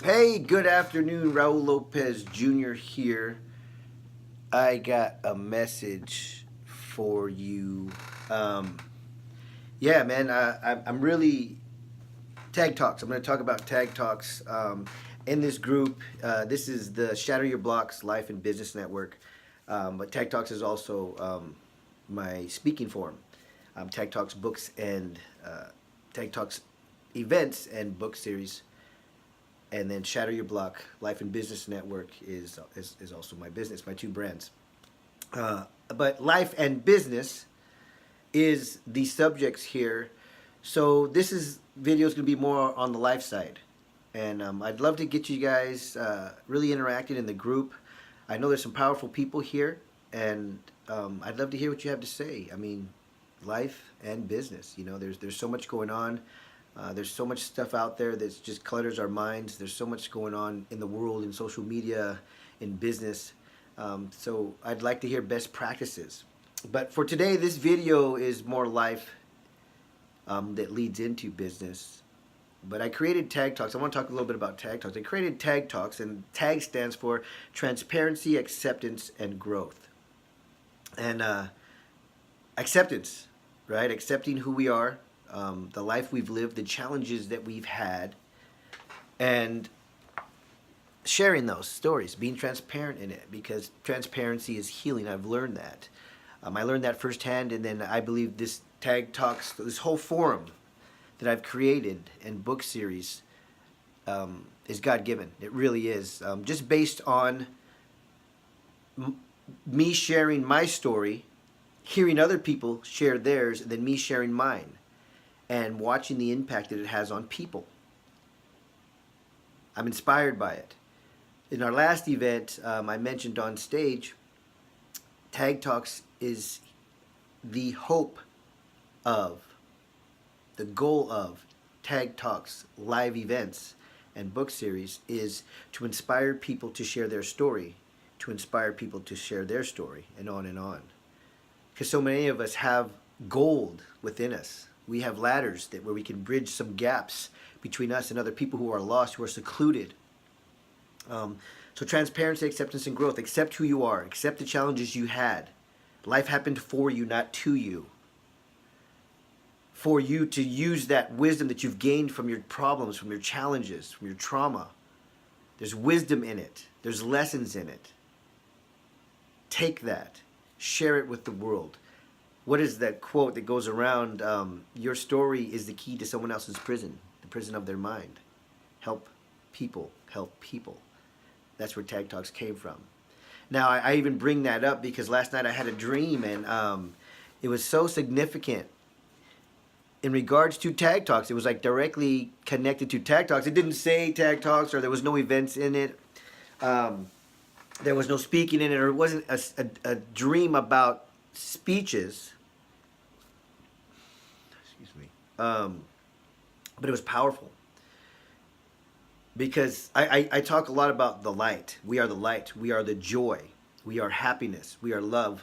Hey, good afternoon. Raul Lopez Jr. here. I got a message for you. Um, yeah, man, I'm really Tag Talks. I'm going to talk about Tag Talks in this group. This is the Shatter Your Blocks Life and Business Network. But Tag Talks is also my speaking forum. Tag Talks books and Tag Talks events and book series. And then Shatter Your Block Life and Business Network is also my business, my two brands. But life and business is the subjects here. So this is video is going to be more on the life side, and I'd love to get you guys really interacting in the group. I know there's some powerful people here, and I'd love to hear what you have to say. I mean, life and business. You know, there's so much going on. There's so much stuff out there that just clutters our minds. There's so much going on in the world, in social media, in business. So I'd like to hear best practices. But for today, this video is more life that leads into business. But I created Tag Talks. I want to talk a little bit about Tag Talks. I created Tag Talks, and TAG stands for Transparency, Acceptance, and Growth. And acceptance, right? Accepting who we are, the life we've lived, the challenges that we've had, and sharing those stories, being transparent in it, because transparency is healing. I've learned that. I learned that firsthand, and then I believe this Tag Talks, this whole forum that I've created and book series is God-given. It really is. Just based on me sharing my story, hearing other people share theirs, and then me sharing mine, and watching the impact that it has on people. I'm inspired by it. In our last event, I mentioned on stage, Tag Talks is the hope of, the goal of Tag Talks live events and book series is to inspire people to share their story, to inspire people to share their story, and on and on. Because so many of us have gold within us. We have ladders where we can bridge some gaps between us and other people who are lost, who are secluded. So transparency, acceptance, and growth. Accept who you are. Accept the challenges you had. Life happened for you, not to you. For you to use that wisdom that you've gained from your problems, from your challenges, from your trauma. There's wisdom in it. There's lessons in it. Take that. Share it with the world. What is that quote that goes around? Your story is the key to someone else's prison, the prison of their mind. Help people. Help people. That's where Tag Talks came from. Now, I even bring that up because last night I had a dream, and it was so significant in regards to Tag Talks. It was like directly connected to Tag Talks. It didn't say Tag Talks, or there was no events in it. There was no speaking in it, or it wasn't a dream about speeches. Excuse me. But it was powerful. Because I talk a lot about the light. We are the light. We are the joy. We are happiness. We are love.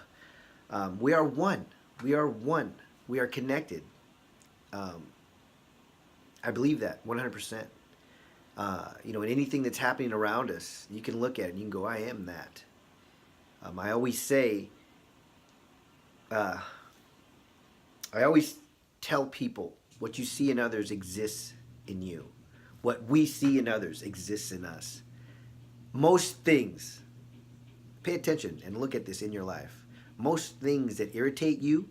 We are one. We are one. We are connected. I believe that 100%. In anything that's happening around us, you can look at it and you can go, I am that. I always say, I always tell people, what you see in others exists in you. What we see in others exists in us. Most things, pay attention and look at this in your life. Most things that irritate you,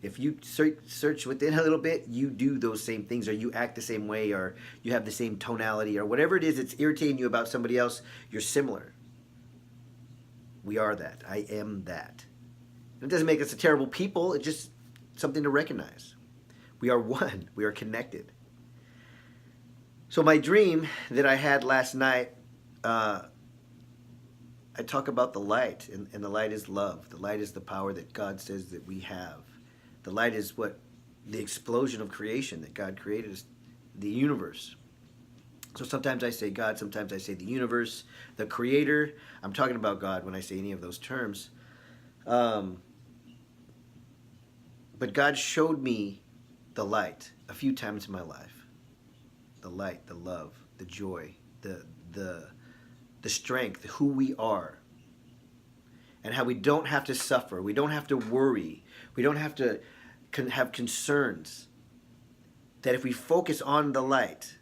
if you search within a little bit, you do those same things, or you act the same way, or you have the same tonality, or whatever it is that's irritating you about somebody else, you're similar. We are that. I am that. It doesn't make us a terrible people. It's just something to recognize. We are one. We are connected. So my dream that I had last night, I talk about the light, and the light is love. The light is the power that God says that we have. The light is what the explosion of creation that God created is the universe. So sometimes I say God, sometimes I say the universe, the creator. I'm talking about God when I say any of those terms. But God showed me the light a few times in my life. The light, the love, the joy, the the the strength, who we are, and how we don't have to suffer, we don't have to worry, we don't have to have concerns. That if we focus on the light,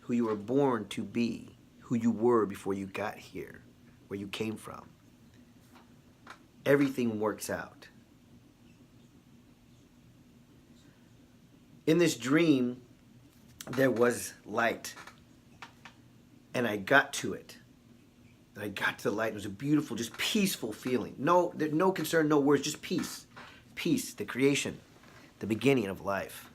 who you were born to be, who you were before you got here, where you came from, everything works out. In this dream, there was light. And I got to it. And I got to the light. It was a beautiful, just peaceful feeling. No concern, no words, just peace. Peace, the creation, the beginning of life.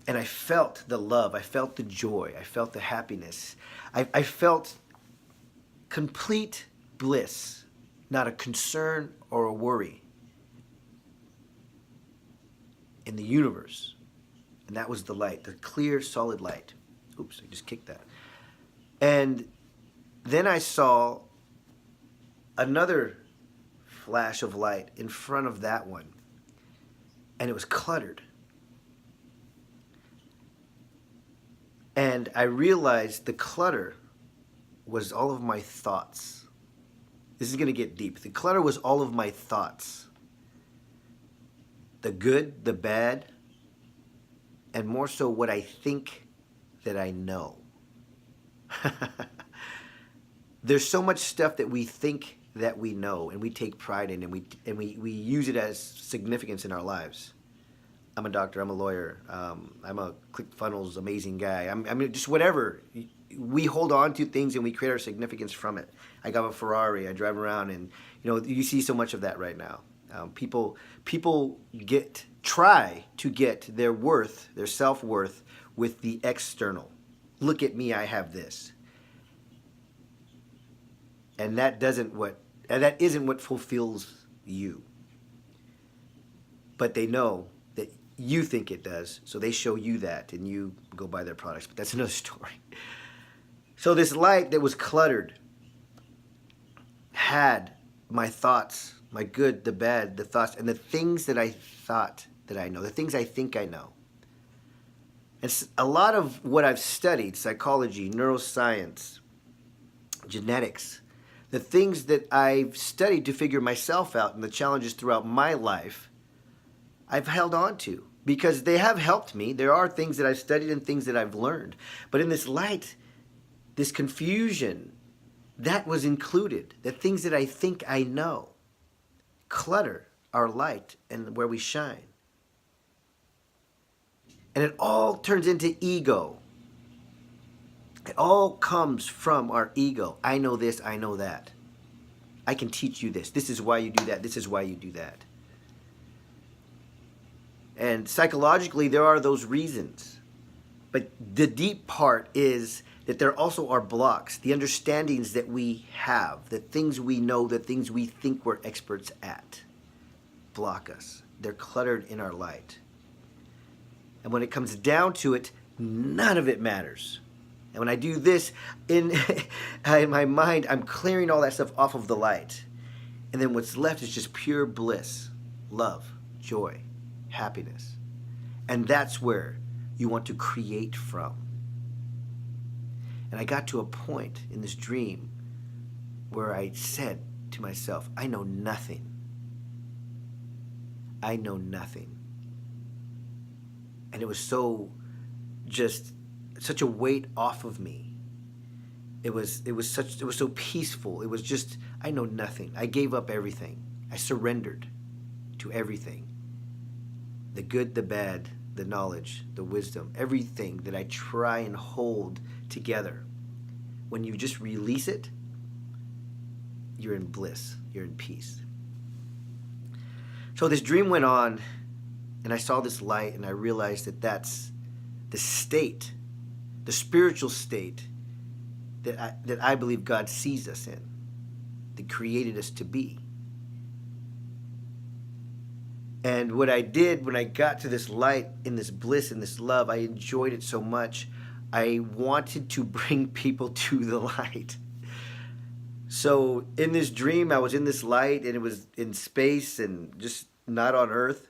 And I felt the love. I felt the joy. I felt the happiness. I felt complete bliss, not a concern or a worry in the universe. And that was the light, the clear, solid light. Oops, I just kicked that. And then I saw another flash of light in front of that one. And it was cluttered. And I realized the clutter was all of my thoughts. This is going to get deep. The clutter was all of my thoughts. The good, the bad, and more so what I think that I know. There's so much stuff that we think that we know and we take pride in, and we use it as significance in our lives. I'm a doctor, I'm a lawyer, I'm a ClickFunnels amazing guy. I mean, just whatever. We hold on to things and we create our significance from it. I got a Ferrari, I drive around, and you see so much of that right now. People try to get their worth, their self-worth, with the external. Look at me, I have this. And that isn't what fulfills you. But they know that you think it does, so they show you that, and you go buy their products. But that's another story. So this light that was cluttered had my thoughts, my good, the bad, the thoughts, and the things that I thought that I know, the things I think I know. And a lot of what I've studied, psychology, neuroscience, genetics, the things that I've studied to figure myself out and the challenges throughout my life, I've held on to because they have helped me. There are things that I've studied and things that I've learned. But in this light, this confusion, that was included. The things that I think I know clutter our light and where we shine. And it all turns into ego. It all comes from our ego. I know this, I know that. I can teach you this. This is why you do that. This is why you do that. And psychologically, there are those reasons. But the deep part is that there also are blocks, the understandings that we have, the things we know, the things we think we're experts at, block us. They're cluttered in our light. And when it comes down to it, none of it matters. And when I do this, in my mind, I'm clearing all that stuff off of the light. And then what's left is just pure bliss, love, joy, happiness. And that's where you want to create from. And I got to a point in this dream where I said to myself, I know nothing. I know nothing. And it was such a weight off of me. It was so peaceful. It was just, I know nothing. I gave up everything. I surrendered to everything. The good, the bad, the knowledge, the wisdom, everything that I try and hold together. When you just release it, you're in bliss, you're in peace. So this dream went on, and I saw this light, and I realized that that's the state, the spiritual state that I believe God sees us in, that created us to be. And what I did when I got to this light, in this bliss, in this love, I enjoyed it so much. I wanted to bring people to the light. So in this dream, I was in this light, and it was in space and just not on Earth,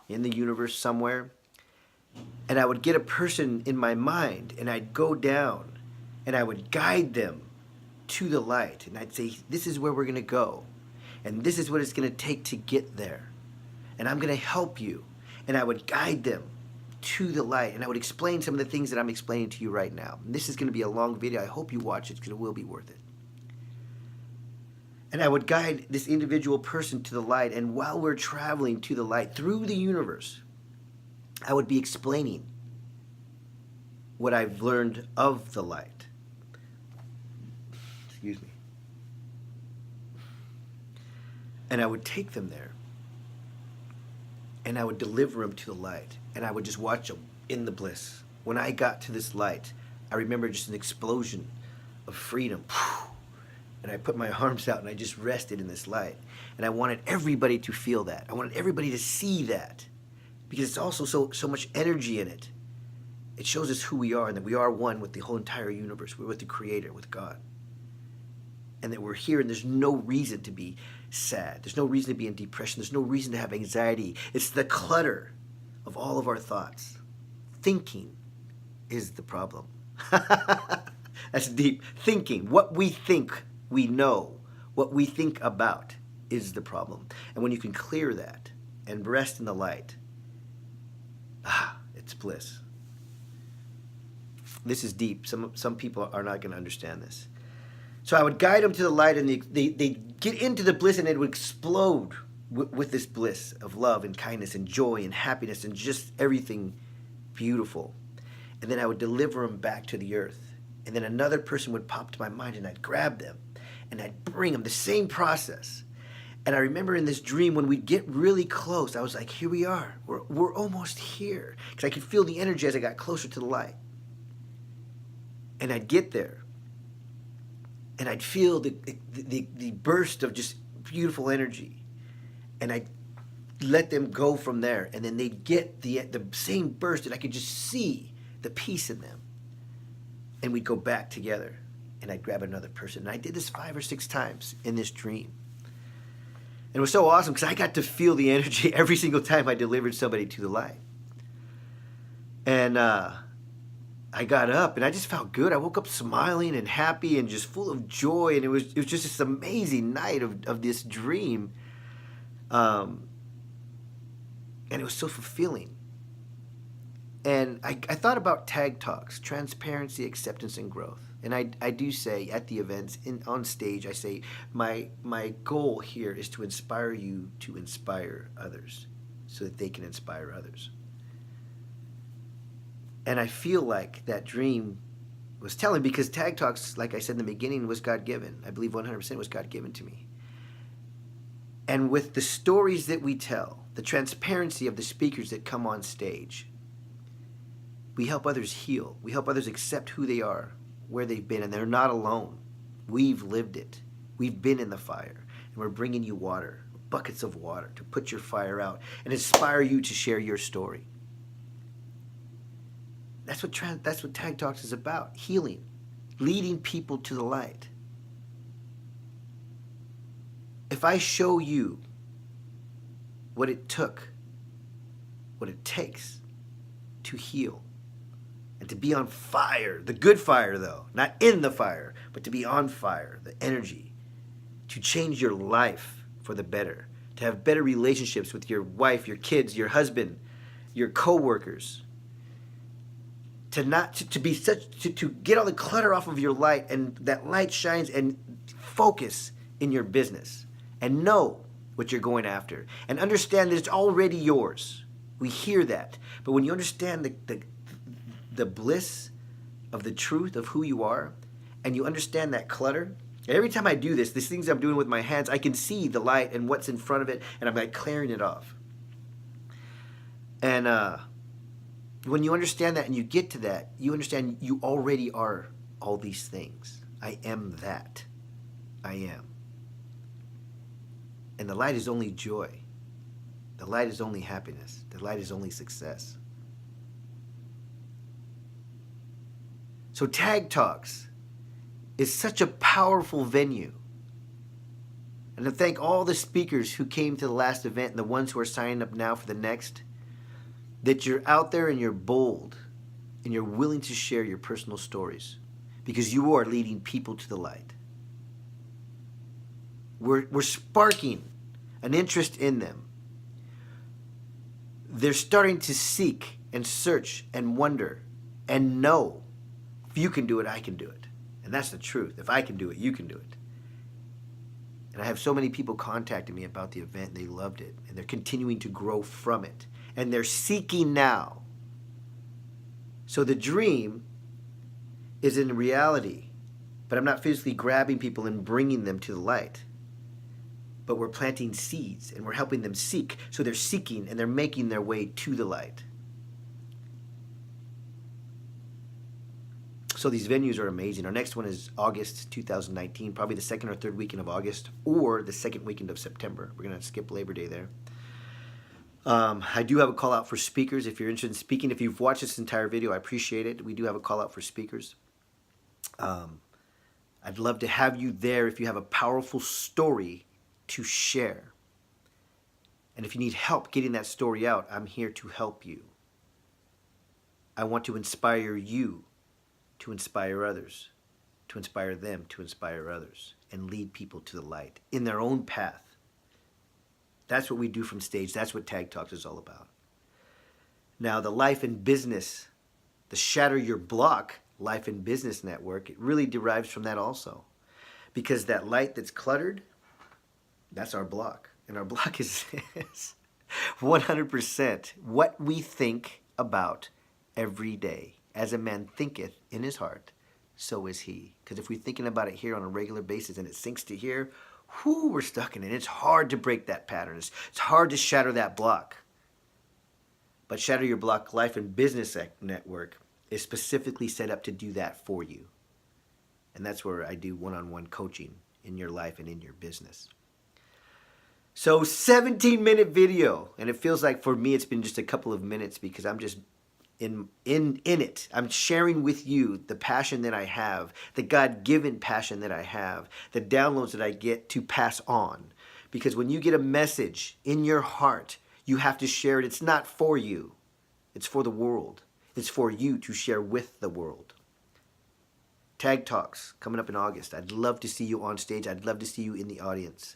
in the universe somewhere. And I would get a person in my mind, and I'd go down, and I would guide them to the light. And I'd say, this is where we're going to go. And this is what it's going to take to get there. And I'm going to help you. And I would guide them to the light. And I would explain some of the things that I'm explaining to you right now. And this is going to be a long video. I hope you watch it because it will be worth it. And I would guide this individual person to the light. And while we're traveling to the light through the universe, I would be explaining what I've learned of the light. Excuse me. And I would take them there. And I would deliver them to the light. And I would just watch them in the bliss. When I got to this light, I remember just an explosion of freedom. And I put my arms out and I just rested in this light. And I wanted everybody to feel that. I wanted everybody to see that. Because it's also so much energy in it. It shows us who we are and that we are one with the whole entire universe. We're with the Creator, with God. And that we're here and there's no reason to be sad. There's no reason to be in depression. There's no reason to have anxiety. It's the clutter of all of our thoughts. Thinking is the problem. That's deep. Thinking. What we think we know, what we think about is the problem. And when you can clear that and rest in the light, it's bliss. This is deep. Some people are not going to understand this. So I would guide them to the light, and they get into the bliss, and it would explode with this bliss of love and kindness and joy and happiness and just everything beautiful. And then I would deliver them back to the earth. And then another person would pop to my mind, and I'd grab them, and I'd bring them, the same process. And I remember in this dream, when we'd get really close, I was like, here we are. We're almost here. Because I could feel the energy as I got closer to the light. And I'd get there. And I'd feel the burst of just beautiful energy. And I'd let them go from there. And then they'd get the same burst, and I could just see the peace in them. And we'd go back together. And I'd grab another person. And I did this 5 or 6 times in this dream. And it was so awesome because I got to feel the energy every single time I delivered somebody to the light. And I got up and I just felt good. I woke up smiling and happy and just full of joy. And it was just this amazing night of this dream. And it was so fulfilling. And I thought about TAG Talks, transparency, acceptance, and growth. And I do say at the events, on stage, I say, my goal here is to inspire you to inspire others so that they can inspire others. And I feel like that dream was telling, because TAG Talks, like I said in the beginning, was God-given. I believe 100% was God-given to me. And with the stories that we tell, the transparency of the speakers that come on stage, we help others heal. We help others accept who they are, where they've been, and they're not alone. We've lived it. We've been in the fire, and we're bringing you water, buckets of water, to put your fire out and inspire you to share your story. That's what TAG Talks is about, healing, leading people to the light. If I show you what it took, what it takes to heal, and to be on fire, the good fire though, not in the fire, but to be on fire, the energy, to change your life for the better, to have better relationships with your wife, your kids, your husband, your co-workers, to get all the clutter off of your light, and that light shines, and focus in your business and know what you're going after and understand that it's already yours. We hear that, but when you understand the bliss of the truth of who you are, and you understand that clutter, and every time I do this, these things I'm doing with my hands, I can see the light and what's in front of it, and I'm like clearing it off. And when you understand that and you get to that, you understand you already are all these things. I am that. I am. And the light is only joy. The light is only happiness. The light is only success. So TAG Talks is such a powerful venue. And to thank all the speakers who came to the last event and the ones who are signing up now for the next, that you're out there and you're bold and you're willing to share your personal stories. because you are leading people to the light. We're sparking an interest in them. They're starting to seek and search and wonder and know, if you can do it, I can do it. And that's the truth. If I can do it, you can do it. And I have so many people contacting me about the event. They loved it. And they're continuing to grow from it. And they're seeking now. So the dream is in reality. But I'm not physically grabbing people and bringing them to the light. But we're planting seeds and we're helping them seek. So they're seeking and they're making their way to the light. So these venues are amazing. Our next one is August 2019, probably the second or third weekend of August or the second weekend of September. We're going to skip Labor Day there. I do have a call out for speakers. If you're interested in speaking, if you've watched this entire video, I appreciate it. We do have a call out for speakers. I'd love to have you there if you have a powerful story to share. And if you need help getting that story out, I'm here to help you. I want to inspire you to inspire others, to inspire them, to inspire others, and lead people to the light in their own path. That's what we do from stage. That's what Tag Talks is all about. Now, the Life and Business, the Shatter Your Block Life and Business Network, it really derives from that also. Because that light that's cluttered, that's our block. And our block is 100% what we think about every day. As a man thinketh in his heart, so is he. Because if we're thinking about it here on a regular basis and it sinks to here, we're stuck in it. It's hard to break that pattern. It's hard to shatter that block. But Shatter Your Block Life and Business Network is specifically set up to do that for you. And that's where I do one-on-one coaching in your life and in your business. So 17-minute video. And it feels like for me it's been just a couple of minutes because I'm just in it. I'm sharing with you the passion that I have, the God-given passion that I have, the downloads that I get to pass on. Because when you get a message in your heart, you have to share it. It's not for you. It's for the world. It's for you to share with the world. Tag Talks coming up in August. I'd love to see you on stage. I'd love to see you in the audience.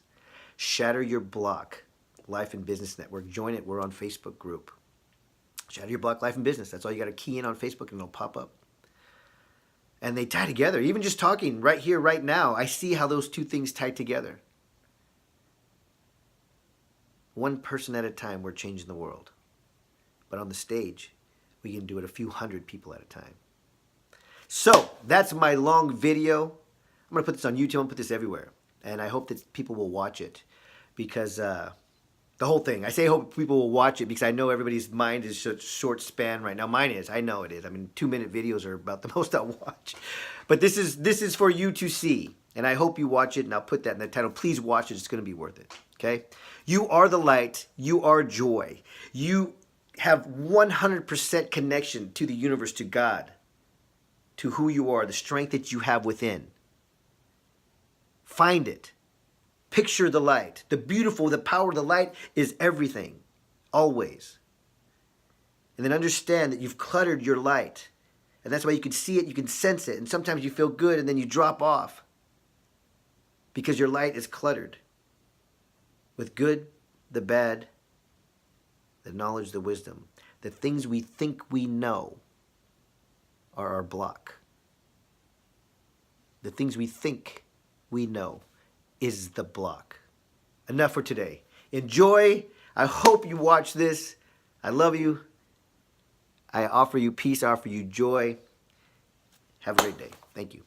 Shatter Your Block Life and Business Network. Join it. We're on Facebook group. Shatter Your Block Life and Business. That's all you got to key in on Facebook and it'll pop up. And they tie together. Even just talking right here, right now, I see how those two things tie together. One person at a time, we're changing the world. But on the stage, we can do it a few hundred people at a time. So, that's my long video. I'm going to put this on YouTube. I'm going to put this everywhere. And I hope that people will watch it. Because the whole thing. I say I hope people will watch it because I know everybody's mind is such short span right now. Mine is. I know it is. I mean, 2-minute videos are about the most I'll watch. But this is for you to see. And I hope you watch it, and I'll put that in the title. Please watch it. It's going to be worth it. Okay? You are the light. You are joy. You have 100% connection to the universe, to God, to who you are, the strength that you have within. Find it. Picture the light. The beautiful, the power of the light is everything. Always. And then understand that you've cluttered your light. And that's why you can see it, you can sense it. And sometimes you feel good and then you drop off. Because your light is cluttered. With good, the bad, the knowledge, the wisdom. The things we think we know are our block. The things we think we know is the block. Enough for today. Enjoy. I hope you watch this. I love you. I offer you peace. I offer you joy. Have a great day. Thank you.